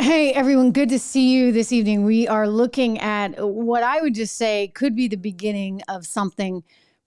Hey, everyone. Good to see you this evening. We are looking at what I would just say could be the beginning of something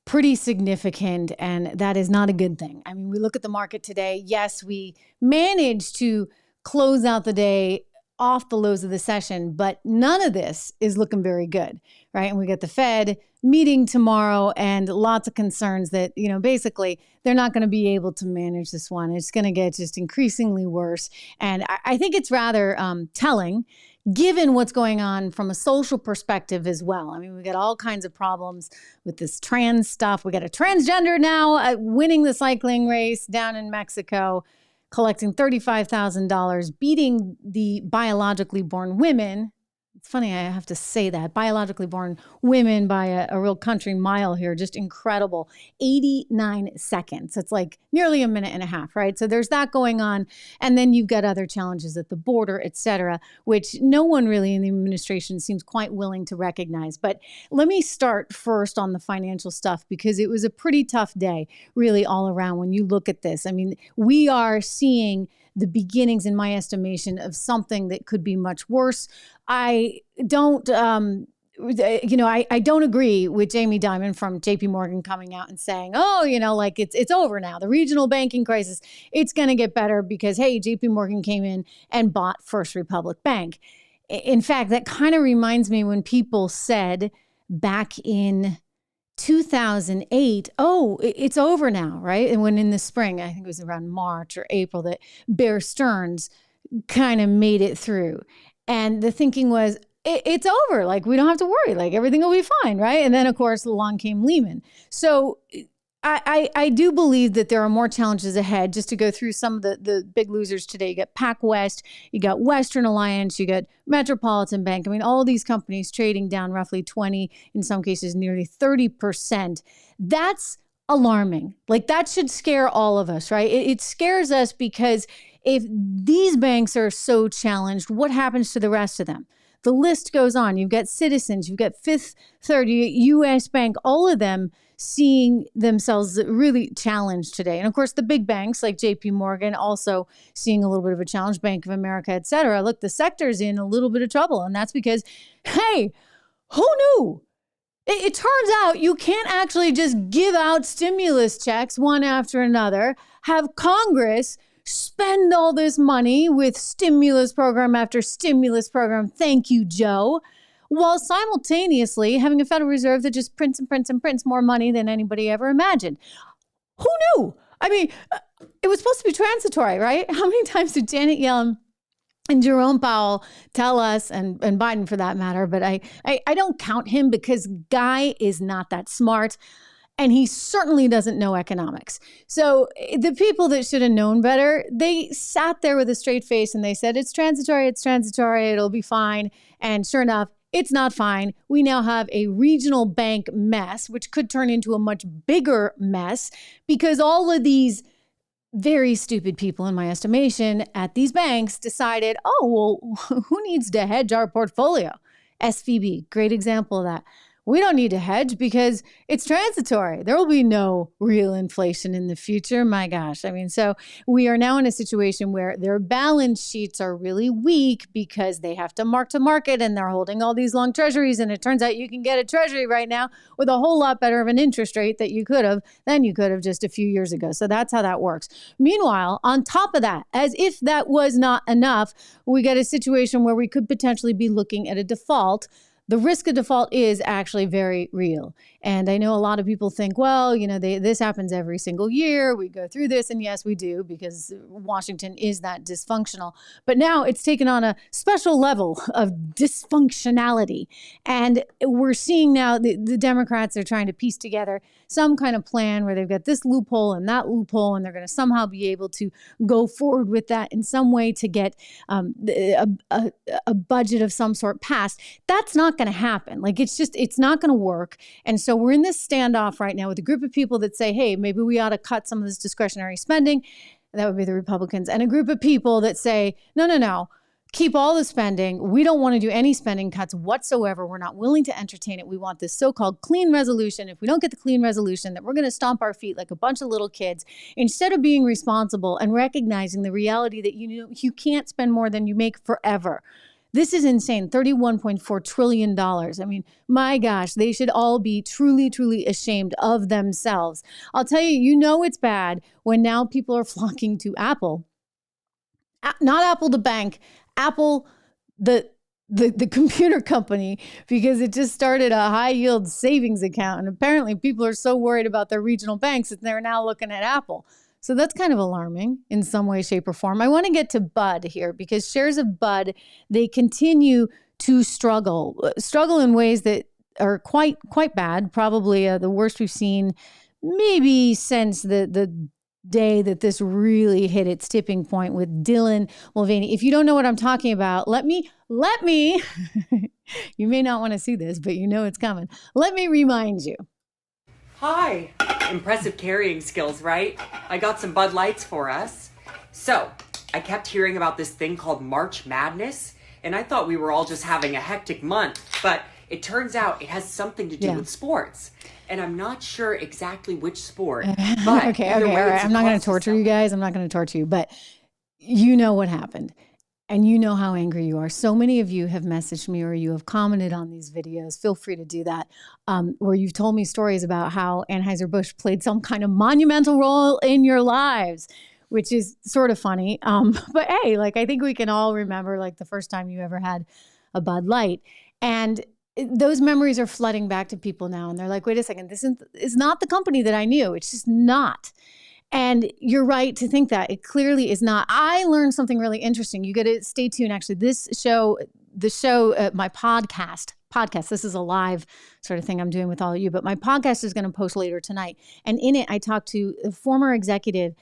pretty significant, and that is not a good thing. I mean, we look at the market today. Yes, we managed to close out the day off the lows of the session, but none of this is looking very good, right? And we got the Fed meeting tomorrow and lots of concerns that, basically they're not going to be able to manage this one. It's going to get just increasingly worse. And I think it's rather telling given what's going on from a social perspective as well. I mean, we got all kinds of problems with this trans stuff. We got a transgender now winning the cycling race down in Mexico, collecting $35,000, beating the biologically born women. It's funny, I have to say that. Biologically born women by a real country mile here. Just incredible. 89 seconds. It's like nearly a minute and a half, right? So there's that going on. And then you've got other challenges at the border, et cetera, which no one really in the administration seems quite willing to recognize. But let me start first on the financial stuff, because it was a pretty tough day, really, all around when you look at this. I mean, we are seeing the beginnings, in my estimation, of something that could be much worse. I don't, I don't agree with Jamie Dimon from JP Morgan coming out and saying, like it's over now. The regional banking crisis, it's going to get better because, hey, JP Morgan came in and bought First Republic Bank. In fact, that kind of reminds me when people said back in 2008, it's over now, right? And when in the spring, I think it was around March or April, that Bear Stearns kind of made it through. And the thinking was, it's over. Like, we don't have to worry. Like, everything will be fine, right? And then, of course, along came Lehman. So I do believe that there are more challenges ahead. Just to go through some of the big losers today, you got PacWest, you got Western Alliance, you got Metropolitan Bank. I mean, all of these companies trading down roughly 20, in some cases nearly 30%. That's alarming. Like, that should scare all of us, right? It scares us because if these banks are so challenged, what happens to the rest of them? The list goes on. You've got Citizens, you've got Fifth Third, U.S. Bank, all of them seeing themselves really challenged today. And of course, the big banks like JP Morgan also seeing a little bit of a challenge, Bank of America, et cetera. Look, the sector's in a little bit of trouble. And that's because, hey, who knew? It turns out you can't actually just give out stimulus checks one after another, have Congress spend all this money with stimulus program after stimulus program. Thank you, Joe. While simultaneously having a Federal Reserve that just prints and prints and prints more money than anybody ever imagined. Who knew? I mean, it was supposed to be transitory, right? How many times did Janet Yellen and Jerome Powell tell us, and Biden for that matter, but I don't count him because Guy is not that smart. And he certainly doesn't know economics. So the people that should have known better, they sat there with a straight face and they said, it's transitory, it'll be fine. And sure enough, it's not fine. We now have a regional bank mess, which could turn into a much bigger mess because all of these very stupid people, in my estimation, at these banks decided, who needs to hedge our portfolio? SVB, great example of that. We don't need to hedge because it's transitory. There will be no real inflation in the future. My gosh. I mean, so we are now in a situation where their balance sheets are really weak because they have to mark to market and they're holding all these long treasuries. And it turns out you can get a treasury right now with a whole lot better of an interest rate than you could have just a few years ago. So that's how that works. Meanwhile, on top of that, as if that was not enough, we got a situation where we could potentially be looking at a default. The risk of default is actually very real. And I know a lot of people think, this happens every single year. We go through this. And yes, we do, because Washington is that dysfunctional. But now it's taken on a special level of dysfunctionality. And we're seeing now the Democrats are trying to piece together some kind of plan where they've got this loophole and that loophole, and they're going to somehow be able to go forward with that in some way to get a budget of some sort passed. That's not going to happen. It's not going to work. And so we're in this standoff right now with a group of people that say, hey, maybe we ought to cut some of this discretionary spending. That would be the Republicans. And a group of people that say, no. keep all the spending. We don't want to do any spending cuts whatsoever. We're not willing to entertain it. We want this so-called clean resolution. If we don't get the clean resolution, that we're going to stomp our feet like a bunch of little kids instead of being responsible and recognizing the reality that you can't spend more than you make forever. This is insane. $31.4 trillion. I mean, my gosh, they should all be truly, truly ashamed of themselves. I'll tell you, it's bad when now people are flocking to Apple. Not Apple the bank, Apple the computer company, because it just started a high yield savings account. And apparently people are so worried about their regional banks that they're now looking at Apple. So that's kind of alarming in some way, shape, or form. I want to get to Bud here because shares of Bud, they continue to struggle in ways that are quite bad. Probably the worst we've seen maybe since the day that this really hit its tipping point with Dylan Mulvaney. If you don't know what I'm talking about, let me, you may not want to see this, but it's coming. Let me remind you. Hi. Impressive carrying skills, right? I got some Bud Lights for us. So, I kept hearing about this thing called March Madness, and I thought we were all just having a hectic month, but it turns out it has something to do with sports. And I'm not sure exactly which sport. But okay, all right. I'm not going to torture you guys. I'm not going to torture you, but you know what happened. And you know how angry you are. So many of you have messaged me or you have commented on these videos. Feel free to do that. Where you've told me stories about how AnheuserBusch played some kind of monumental role in your lives, which is sort of funny. But hey, I think we can all remember the first time you ever had a Bud Light. And those memories are flooding back to people now. And they're like, wait a second, this is not the company that I knew. It's just not. And you're right to think that. It clearly is not. I learned something really interesting. You got to stay tuned. Actually, my podcast, this is a live sort of thing I'm doing with all of you, but my podcast is going to post later tonight. And in it, I talked to a former executive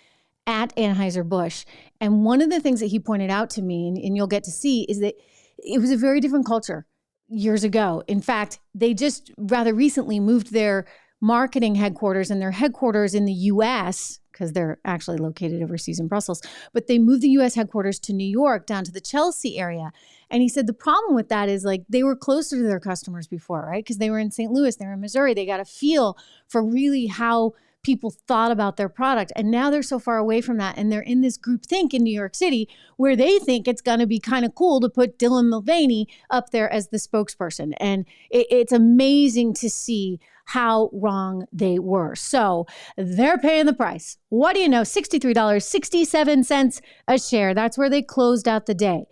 at Anheuser-Busch. And one of the things that he pointed out to me, and you'll get to see, is that it was a very different culture years ago. In fact, they just rather recently moved their marketing headquarters and their headquarters in the U.S., because they're actually located overseas in Brussels, but they moved the U.S. headquarters to New York, down to the Chelsea area. And he said the problem with that is they were closer to their customers before, right? Because they were in St. Louis, they were in Missouri. They got a feel for really how people thought about their product. And now they're so far away from that. And they're in this group think in New York City where they think it's going to be kind of cool to put Dylan Mulvaney up there as the spokesperson. And it's amazing to see how wrong they were. So they're paying the price. What do you know? $63.67 a share. That's where they closed out the day.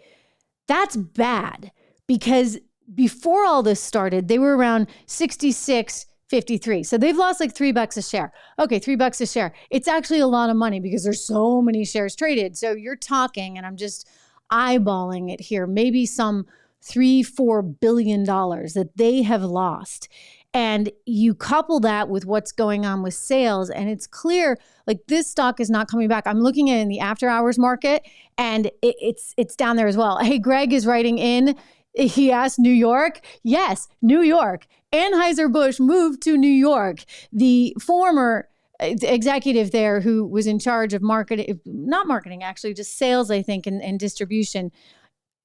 That's bad because before all this started, they were around 66.53. So they've lost $3 a share. Okay, $3 a share. It's actually a lot of money because there's so many shares traded. So you're talking, and I'm just eyeballing it here, maybe some $3-4 billion that they have lost. And you couple that with what's going on with sales, and it's clear this stock is not coming back. I'm looking at it in the after hours market, and it's down there as well. Hey, Greg is writing in. He asked New York. Yes, New York. Anheuser-Busch moved to New York. The former executive there who was in charge of not marketing, actually, just sales, I think, and distribution,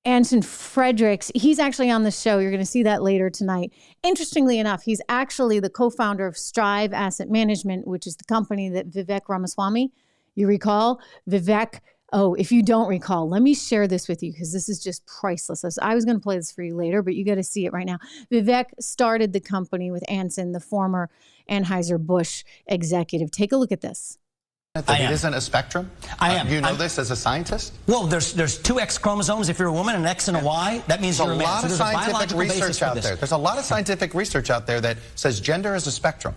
Anson Fredericks, he's actually on the show. You're going to see that later tonight. Interestingly enough, he's actually the co-founder of Strive Asset Management, which is the company that Vivek Ramaswamy, you recall? If you don't recall, let me share this with you because this is just priceless. I was going to play this for you later, but you got to see it right now. Vivek started the company with Anson, the former Anheuser-Busch executive. Take a look at this. That it isn't a spectrum? I am. You know this as a scientist? Well, there's two X chromosomes if you're a woman, an X and a Y. That means you're a man. There's a lot of scientific research out there. There's a lot of scientific research out there that says gender is a spectrum.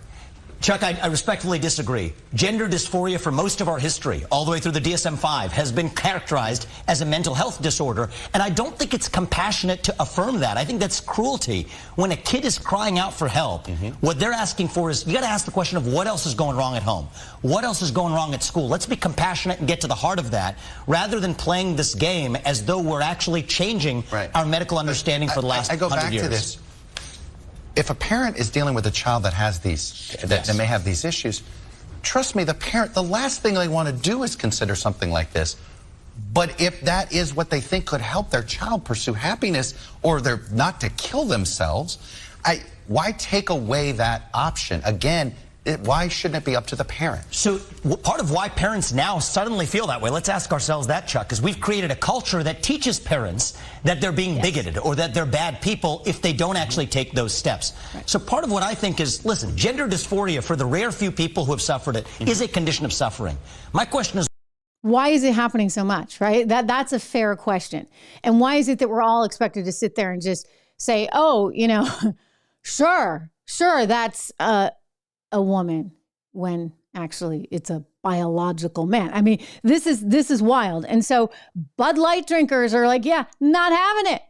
Chuck, I respectfully disagree. Gender dysphoria for most of our history, all the way through the DSM-5, has been characterized as a mental health disorder, and I don't think it's compassionate to affirm that. I think that's cruelty. When a kid is crying out for help, what they're asking for is, you got to ask the question of what else is going wrong at home? What else is going wrong at school? Let's be compassionate and get to the heart of that, rather than playing this game as though we're actually changing our medical understanding for the last 100 years. I go back to this. If a parent is dealing with a child that has these, that may have these issues, trust me, the last thing they want to do is consider something like this. But if that is what they think could help their child pursue happiness, or they're not to kill themselves, why take away that option? Again, why shouldn't it be up to the parent? So part of why parents now suddenly feel that way, let's ask ourselves that, Chuck, is we've created a culture that teaches parents that they're being bigoted or that they're bad people if they don't actually take those steps. Right. So part of what I think is, listen, gender dysphoria, for the rare few people who have suffered it, is a condition of suffering. My question is, why is it happening so much, right? That's a fair question. And why is it that we're all expected to sit there and just say, oh, you know, sure, that's a woman, when actually it's a biological man. I mean, this is wild. And so Bud Light drinkers are like, yeah, not having it.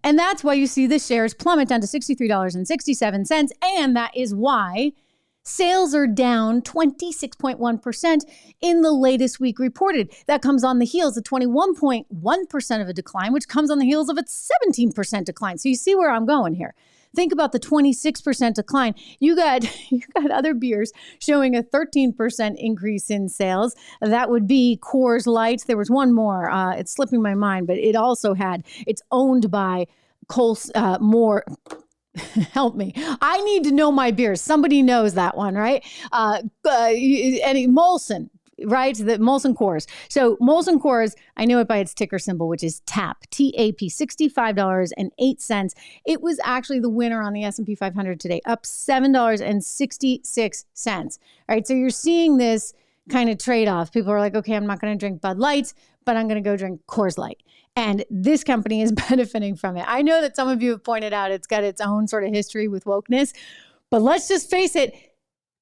And that's why you see the shares plummet down to $63.67. And that is why sales are down 26.1% in the latest week reported. That comes on the heels of 21.1% of a decline, which comes on the heels of a 17% decline. So you see where I'm going here. Think about the 26% decline. You got other beers showing a 13% increase in sales. That would be Coors Light. There was one more. It's slipping my mind, but it also it's owned by more. Help me. I need to know my beers. Somebody knows that one, right? Molson. Right? The Molson Coors. So Molson Coors, I know it by its ticker symbol, which is TAP, T-A-P, $65.08. It was actually the winner on the S&P 500 today, up $7.66. All right. So you're seeing this kind of trade-off. People are like, okay, I'm not going to drink Bud Light, but I'm going to go drink Coors Light. And this company is benefiting from it. I know that some of you have pointed out it's got its own sort of history with wokeness, but let's just face it,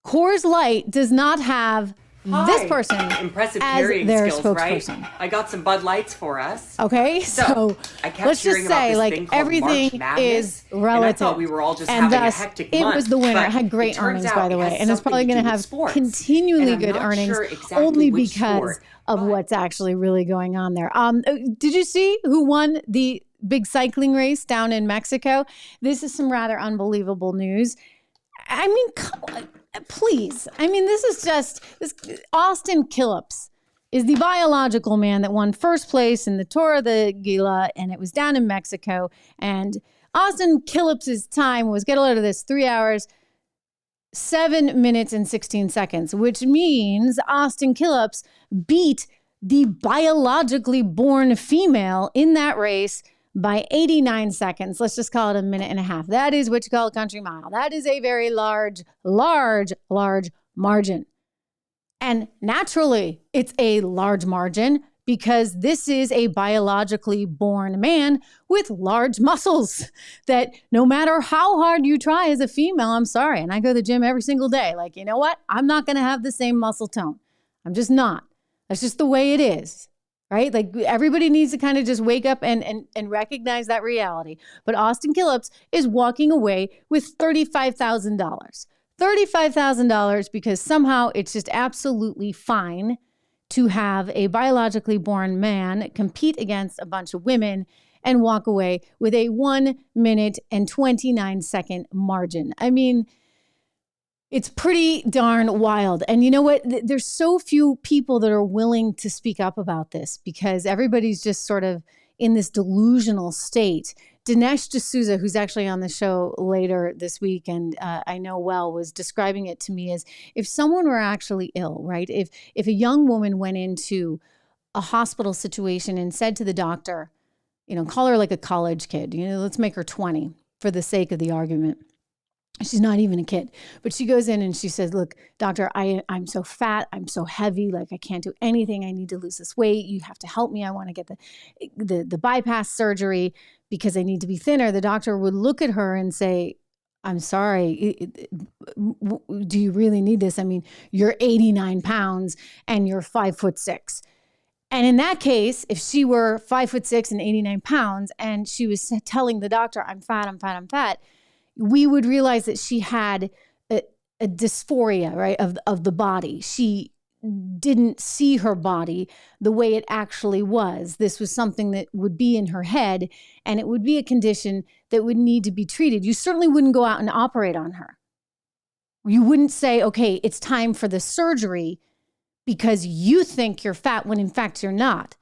Coors Light does not have this person impressive as carrying their skills, spokesperson. Right? I got some Bud Lights for us. Okay, so I kept let's just say, like, everything is relative. And I thought we were all just having a hectic month. It was the winner. It had great earnings, by the way, and it's probably going to have continually good earnings, only because of what's actually really going on there. Did you see who won the big cycling race down in Mexico? This is some rather unbelievable news. I mean, come on. Please. I mean, this is just this. Austin Phillips is the biological man that won first place in the Tour de Gila, and it was down in Mexico. And Austin Phillips's time was, get a load of this, 3 hours, 7 minutes and 16 seconds, which means Austin Phillips beat the biologically born female in that race by 89 seconds. Let's just call it a minute and a half. That is what you call a country mile. That is a very large margin. And naturally, it's a large margin because this is a biologically born man with large muscles that no matter how hard you try as a female, I'm sorry, and I go to the gym every single day. Like, you know what? I'm not going to have the same muscle tone. I'm just not. That's just the way it is. Right? Like, everybody needs to kind of just wake up and recognize that reality. But Austin Phillips is walking away with $35,000. $35,000 because somehow it's just absolutely fine to have a biologically born man compete against a bunch of women and walk away with a 1 minute and 29 second margin. I mean, it's pretty darn wild. And you know what? There's so few people that are willing to speak up about this because everybody's just sort of in this delusional state. Dinesh D'Souza, who's actually on the show later this week, and I know well, was describing it to me as if someone were actually ill, right? If a young woman went into a hospital situation and said to the doctor, you know, call her like a college kid, you know, let's make her 20 for the sake of the argument. She's not even a kid, but she goes in and she says, look, doctor, I'm so fat. I'm so heavy. Like, I can't do anything. I need to lose this weight. You have to help me. I want to get the bypass surgery because I need to be thinner. The doctor would look at her and say, I'm sorry. Do you really need this? I mean, you're 89 pounds and you're 5'6". And in that case, if she were 5'6" and 89 pounds and she was telling the doctor, I'm fat, we would realize that she had a dysphoria, right, of the body. She didn't see her body the way it actually was. This was something that would be in her head, and it would be a condition that would need to be treated. You certainly wouldn't go out and operate on her. You wouldn't say, okay, it's time for the surgery because you think you're fat when in fact you're not.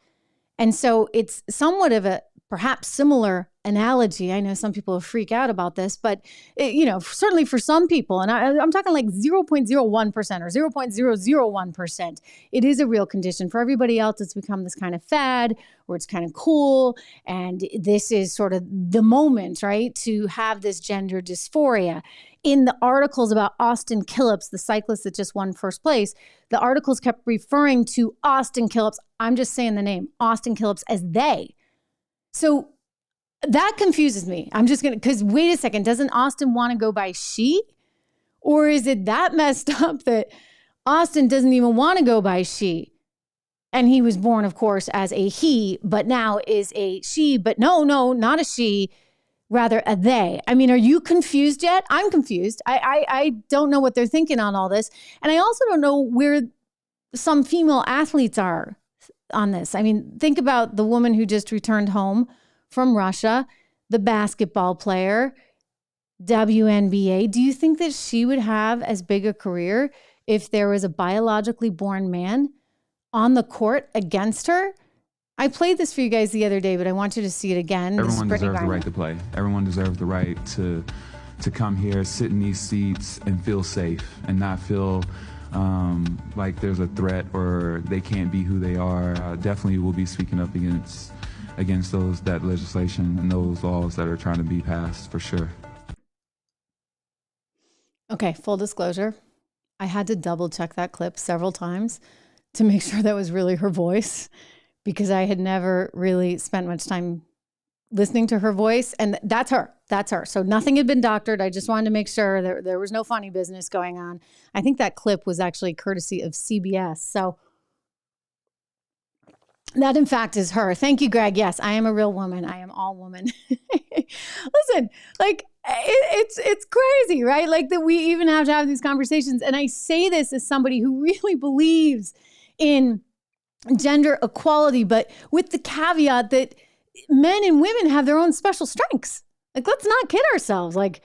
And so it's somewhat of a perhaps similar analogy. I know some people freak out about this, but certainly for some people, and I'm talking like 0.01% or 0.001%, it is a real condition. For everybody else, it's become this kind of fad where it's kind of cool. And this is sort of the moment, right, to have this gender dysphoria. In the articles about Austin Phillips, the cyclist that just won first place, the articles kept referring to Austin Phillips. I'm just saying the name, Austin Phillips, as they. So that confuses me. I'm just going to, because wait a second, doesn't Austin want to go by she? Or is it that messed up that Austin doesn't even want to go by she? And he was born, of course, as a he, but now is a she. But no, not a she, rather a they. I mean, are you confused yet? I'm confused. I don't know what they're thinking on all this. And I also don't know where some female athletes are on this. I mean, think about the woman who just returned home from Russia, the basketball player, WNBA. Do you think that she would have as big a career if there was a biologically born man on the court against her? I played this for you guys the other day, but I want you to see it again. Everyone deserves the right to play. Everyone deserves the right to come here, sit in these seats and feel safe and not feel like there's a threat or they can't be who they are. Definitely will be speaking up against that legislation and those laws that are trying to be passed, for sure. Okay, full disclosure. I had to double check that clip several times to make sure that was really her voice, because I had never really spent much time listening to her voice. And that's her. That's her. So nothing had been doctored. I just wanted to make sure there was no funny business going on. I think that clip was actually courtesy of CBS. So that, in fact, is her. Thank you, Greg. Yes, I am a real woman. I am all woman. Listen, like, it's crazy, right? Like that we even have to have these conversations. And I say this as somebody who really believes in gender equality, but with the caveat that men and women have their own special strengths. Like, let's not kid ourselves. Like,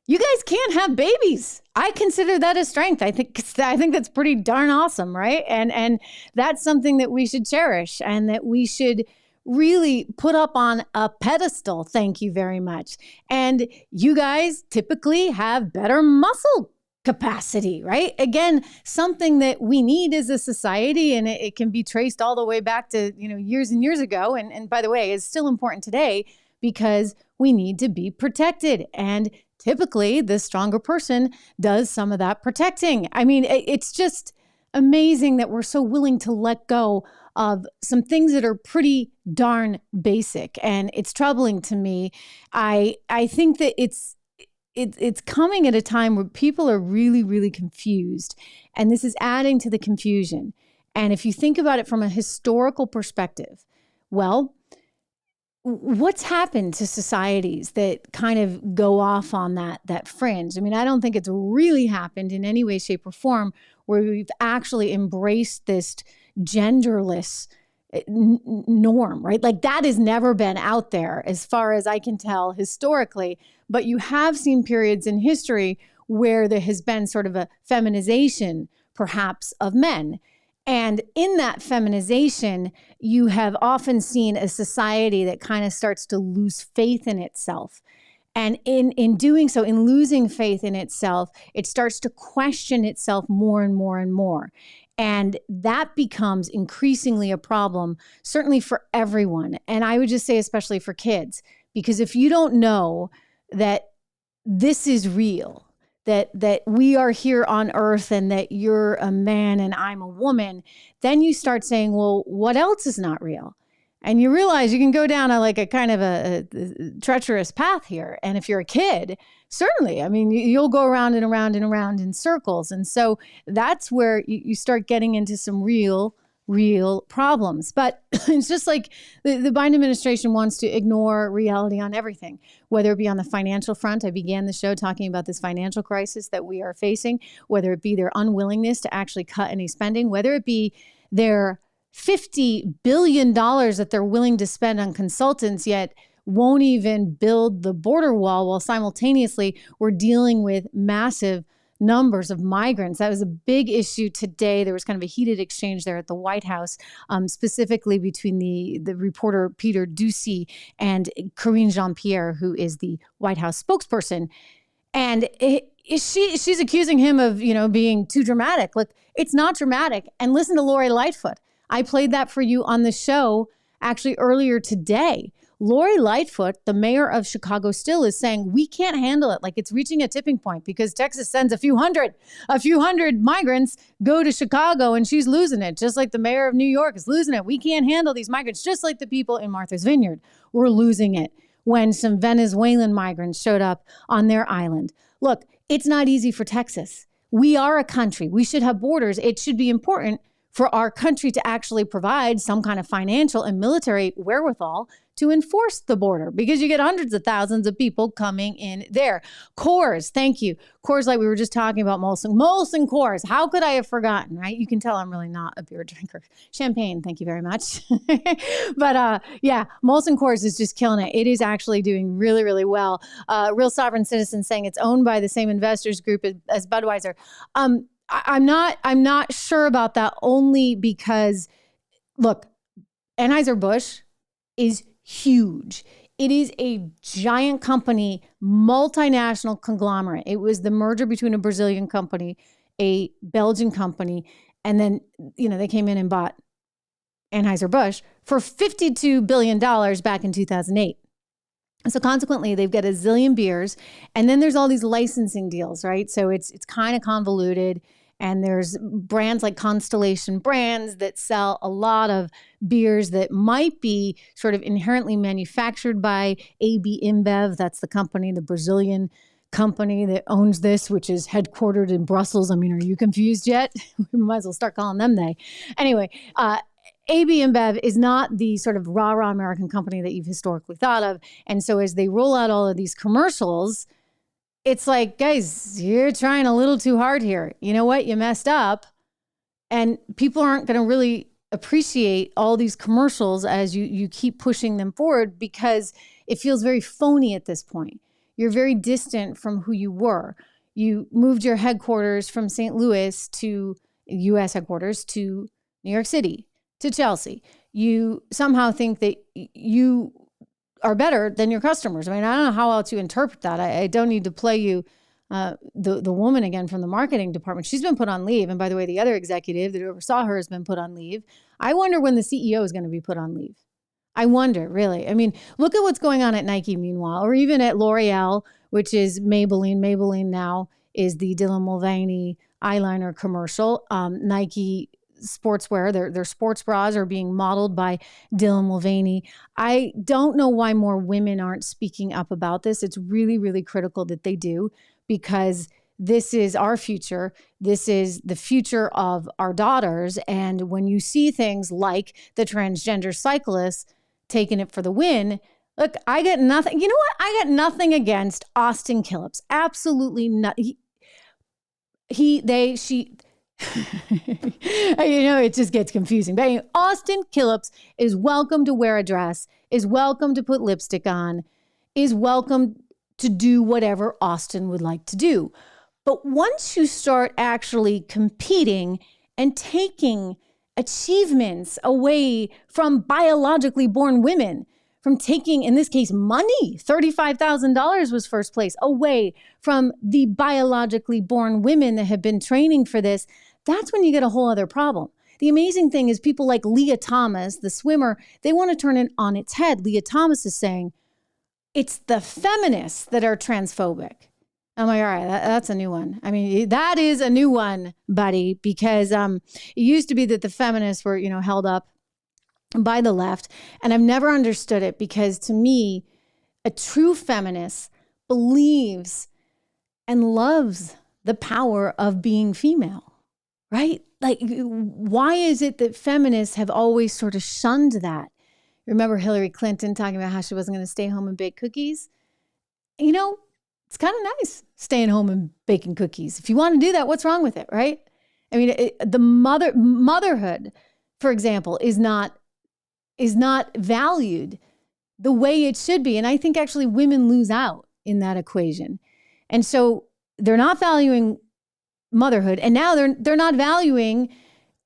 you guys can't have babies. I consider that a strength. I think that's pretty darn awesome, right? And that's something that we should cherish and that we should really put up on a pedestal. Thank you very much. And you guys typically have better muscle capacity, right? Again, something that we need as a society, and it can be traced all the way back to, years and years ago. And by the way, is still important today because we need to be protected. And typically the stronger person does some of that protecting. I mean, it's just amazing that we're so willing to let go of some things that are pretty darn basic. And it's troubling to me. I think that it's coming at a time where people are really, really confused. And this is adding to the confusion. And if you think about it from a historical perspective, well, what's happened to societies that kind of go off on that fringe? I mean, I don't think it's really happened in any way, shape, or form where we've actually embraced this genderless norm, right? Like that has never been out there as far as I can tell historically, but you have seen periods in history where there has been sort of a feminization perhaps of men. And in that feminization, you have often seen a society that kind of starts to lose faith in itself. And in doing so, in losing faith in itself, it starts to question itself more and more and more. And that becomes increasingly a problem, certainly for everyone. And I would just say, especially for kids, because if you don't know that this is real, that we are here on earth and that you're a man and I'm a woman, then you start saying, well, what else is not real? And you realize you can go down a kind of a treacherous path here. And if you're a kid, certainly, I mean, you'll go around and around and around in circles. And so that's where you start getting into some real problems. But it's just like the Biden administration wants to ignore reality on everything, whether it be on the financial front. I began the show talking about this financial crisis that we are facing, whether it be their unwillingness to actually cut any spending, whether it be their $50 billion that they're willing to spend on consultants, yet won't even build the border wall while simultaneously we're dealing with massive numbers of migrants. That was a big issue today. There was kind of a heated exchange there at the White House, specifically between the reporter Peter Doocy and Karine Jean-Pierre, who is the White House spokesperson. And she's accusing him of, being too dramatic. Look, it's not dramatic. And listen to Lori Lightfoot. I played that for you on the show actually earlier today. Lori Lightfoot, the mayor of Chicago, still is saying we can't handle it. Like, it's reaching a tipping point because Texas sends a few hundred migrants go to Chicago, and she's losing it. Just like the mayor of New York is losing it. We can't handle these migrants. Just like the people in Martha's Vineyard were losing it when some Venezuelan migrants showed up on their island. Look, it's not easy for Texas. We are a country. We should have borders. It should be important for our country to actually provide some kind of financial and military wherewithal to enforce the border, because you get hundreds of thousands of people coming in there. Coors, thank you. Coors, like we were just talking about Molson Coors. How could I have forgotten, right? You can tell I'm really not a beer drinker. Champagne, thank you very much. But yeah, Molson Coors is just killing it. It is actually doing really, really well. Real Sovereign Citizen saying it's owned by the same investors group as Budweiser. I'm not sure about that, only because, look, Anheuser-Busch is huge. It is a giant company, multinational conglomerate. It was the merger between a Brazilian company, a Belgian company, and then, they came in and bought Anheuser-Busch for $52 billion back in 2008. So consequently, they've got a zillion beers, and then there's all these licensing deals, right? So it's kind of convoluted. And there's brands like Constellation Brands that sell a lot of beers that might be sort of inherently manufactured by AB InBev. That's the company, the Brazilian company that owns this, which is headquartered in Brussels. I mean, are you confused yet? We might as well start calling them they. Anyway, AB InBev is not the sort of rah-rah American company that you've historically thought of. And so as they roll out all of these commercials, it's like, guys, you're trying a little too hard here. You know what? You messed up. And people aren't going to really appreciate all these commercials as you keep pushing them forward, because it feels very phony at this point. You're very distant from who you were. You moved your headquarters from St. Louis to U.S. headquarters to New York City, to Chelsea. You somehow think that you are better than your customers. I mean, I don't know how else you interpret that. I don't need to play you the woman again from the marketing department. She's been put on leave. And by the way, the other executive that oversaw her has been put on leave. I wonder when the CEO is going to be put on leave. I wonder, really. I mean, look at what's going on at Nike, meanwhile, or even at L'Oreal, which is Maybelline. Maybelline now is the Dylan Mulvaney eyeliner commercial. Nike sportswear, their sports bras are being modeled by Dylan Mulvaney. I don't know why more women aren't speaking up about this. It's really, really critical that they do, because this is our future. This is the future of our daughters. And when you see things like the transgender cyclists taking it for the win, look, I get nothing. You know what? I got nothing against Austin Phillips. Absolutely not. She. It just gets confusing. But anyway, Austin Phillips is welcome to wear a dress, is welcome to put lipstick on, is welcome to do whatever Austin would like to do. But once you start actually competing and taking achievements away from biologically born women, from taking, in this case, money, $35,000 was first place, away from the biologically born women that have been training for this, that's when you get a whole other problem. The amazing thing is people like Leah Thomas, the swimmer, they want to turn it on its head. Leah Thomas is saying, it's the feminists that are transphobic. I'm like, all right, that's a new one. I mean, that is a new one, buddy, because it used to be that the feminists were, held up by the left. And I've never understood it, because to me, a true feminist believes and loves the power of being female. Right? Like, why is it that feminists have always sort of shunned that? Remember Hillary Clinton talking about how she wasn't going to stay home and bake cookies? It's kind of nice staying home and baking cookies. If you want to do that, what's wrong with it, right? I mean, the motherhood, for example, is not valued the way it should be. And I think actually women lose out in that equation. And so they're not valuing motherhood. And now they're not valuing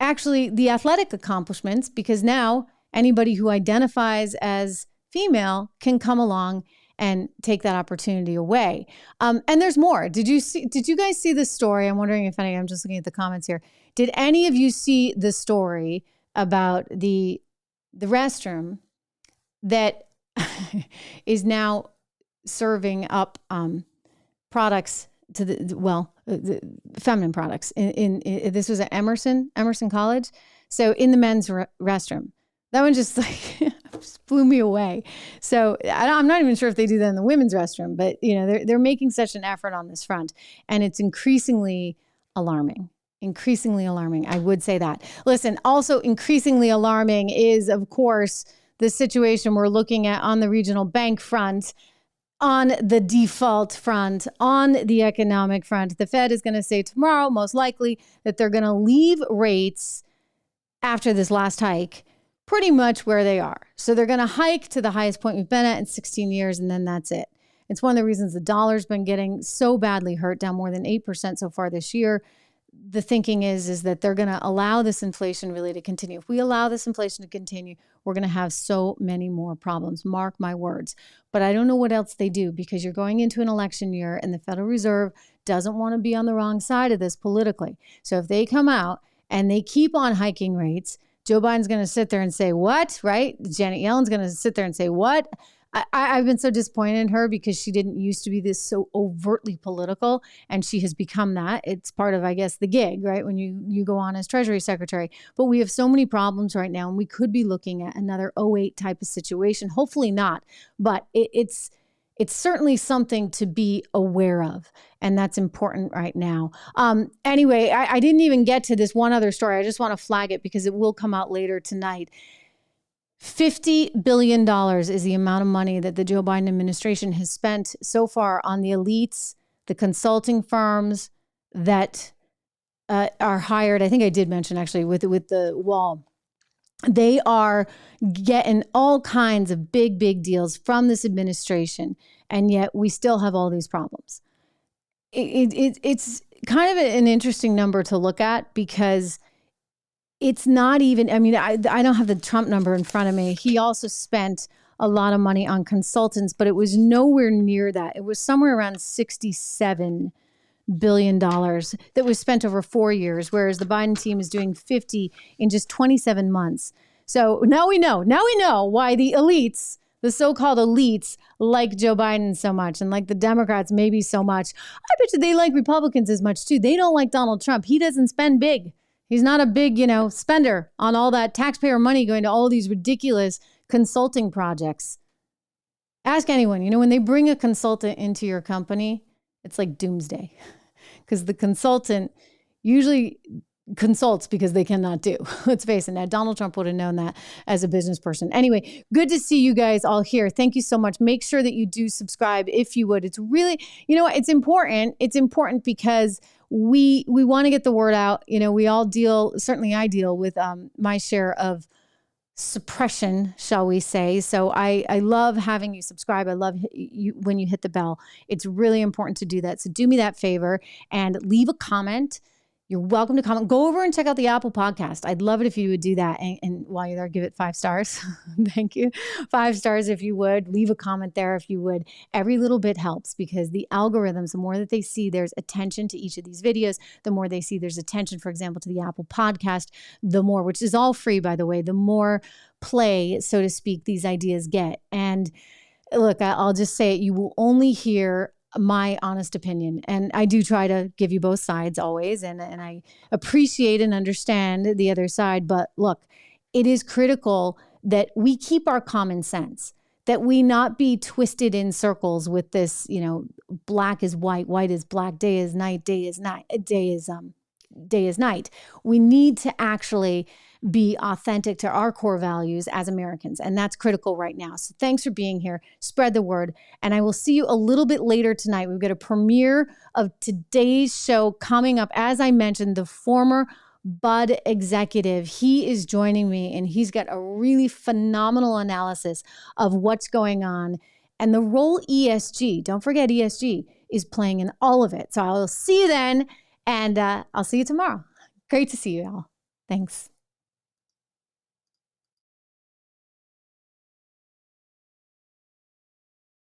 actually the athletic accomplishments, because now anybody who identifies as female can come along and take that opportunity away. And there's more. Did you guys see this story? I'm wondering if I'm just looking at the comments here. Did any of you see the story about the restroom that is now serving up products to the feminine products in this was at Emerson College. So in the men's restroom, that one just just blew me away. So I'm not even sure if they do that in the women's restroom, but they're making such an effort on this front, and it's increasingly alarming. Increasingly alarming, I would say that. Listen, also increasingly alarming is, of course, the situation we're looking at on the regional bank front, on the default front, on the economic front. The Fed is going to say tomorrow, most likely, that they're going to leave rates after this last hike pretty much where they are. So they're going to hike to the highest point we've been at in 16 years, and then that's it. It's one of the reasons the dollar's been getting so badly hurt, down more than 8% so far this year. The thinking is that they're going to allow this inflation really to continue. If we allow this inflation to continue, we're going to have so many more problems. Mark my words. But I don't know what else they do, because you're going into an election year and the Federal Reserve doesn't want to be on the wrong side of this politically. So if they come out and they keep on hiking rates, Joe Biden's going to sit there and say, what, right? Janet Yellen's going to sit there and say, what? I've been so disappointed in her, because she didn't used to be this so overtly political, and she has become that. It's part of, I guess, the gig, right? When you go on as Treasury Secretary. But we have so many problems right now, and we could be looking at another 2008 type of situation. Hopefully not, but it's certainly something to be aware of, and that's important right now. Anyway, I didn't even get to this one other story. I just want to flag it because it will come out later tonight. $50 billion is the amount of money that the Joe Biden administration has spent so far on the elites, the consulting firms that are hired. I think I did mention actually with the wall. They are getting all kinds of big deals from this administration, and yet we still have all these problems. It's kind of an interesting number to look at, because it's not even, I don't have the Trump number in front of me. He also spent a lot of money on consultants, but it was nowhere near that. It was somewhere around $67 billion that was spent over 4 years, whereas the Biden team is doing 50 in just 27 months. So now we know why the elites, the so-called elites, like Joe Biden so much, and like the Democrats maybe so much. I bet you they like Republicans as much too. They don't like Donald Trump. He doesn't spend big. He's not a big, spender on all that taxpayer money going to all these ridiculous consulting projects. Ask anyone, when they bring a consultant into your company, it's like doomsday, because the consultant usually consults because they cannot do. Let's face it. Now, Donald Trump would have known that as a business person. Anyway, good to see you guys all here. Thank you so much. Make sure that you do subscribe if you would. It's really, it's important. It's important because we want to get the word out. We all certainly I deal with my share of suppression, shall we say. So I love having you subscribe. I love you when you hit the bell. It's really important to do that. So do me that favor and leave a comment. You're welcome to comment. Go over and check out the Apple podcast. I'd love it if you would do that. And while you're there, give it 5 stars. Thank you. 5 stars if you would. Leave a comment there if you would. Every little bit helps, because the algorithms, the more that they see there's attention to each of these videos, the more they see there's attention, for example, to the Apple podcast, the more, which is all free, by the way, the more play, so to speak, these ideas get. And look, I'll just say it. You will only hear my honest opinion. And I do try to give you both sides always. And I appreciate and understand the other side. But look, it is critical that we keep our common sense, that we not be twisted in circles with this, black is white, white is black, day is night, day is night. We need to actually be authentic to our core values as Americans. And that's critical right now. So thanks for being here. Spread the word. And I will see you a little bit later tonight. We've got a premiere of today's show coming up. As I mentioned, the former Bud executive, he is joining me, and he's got a really phenomenal analysis of what's going on and the role ESG, don't forget ESG, is playing in all of it. So I'll see you then. And I'll see you tomorrow. Great to see you all. Thanks.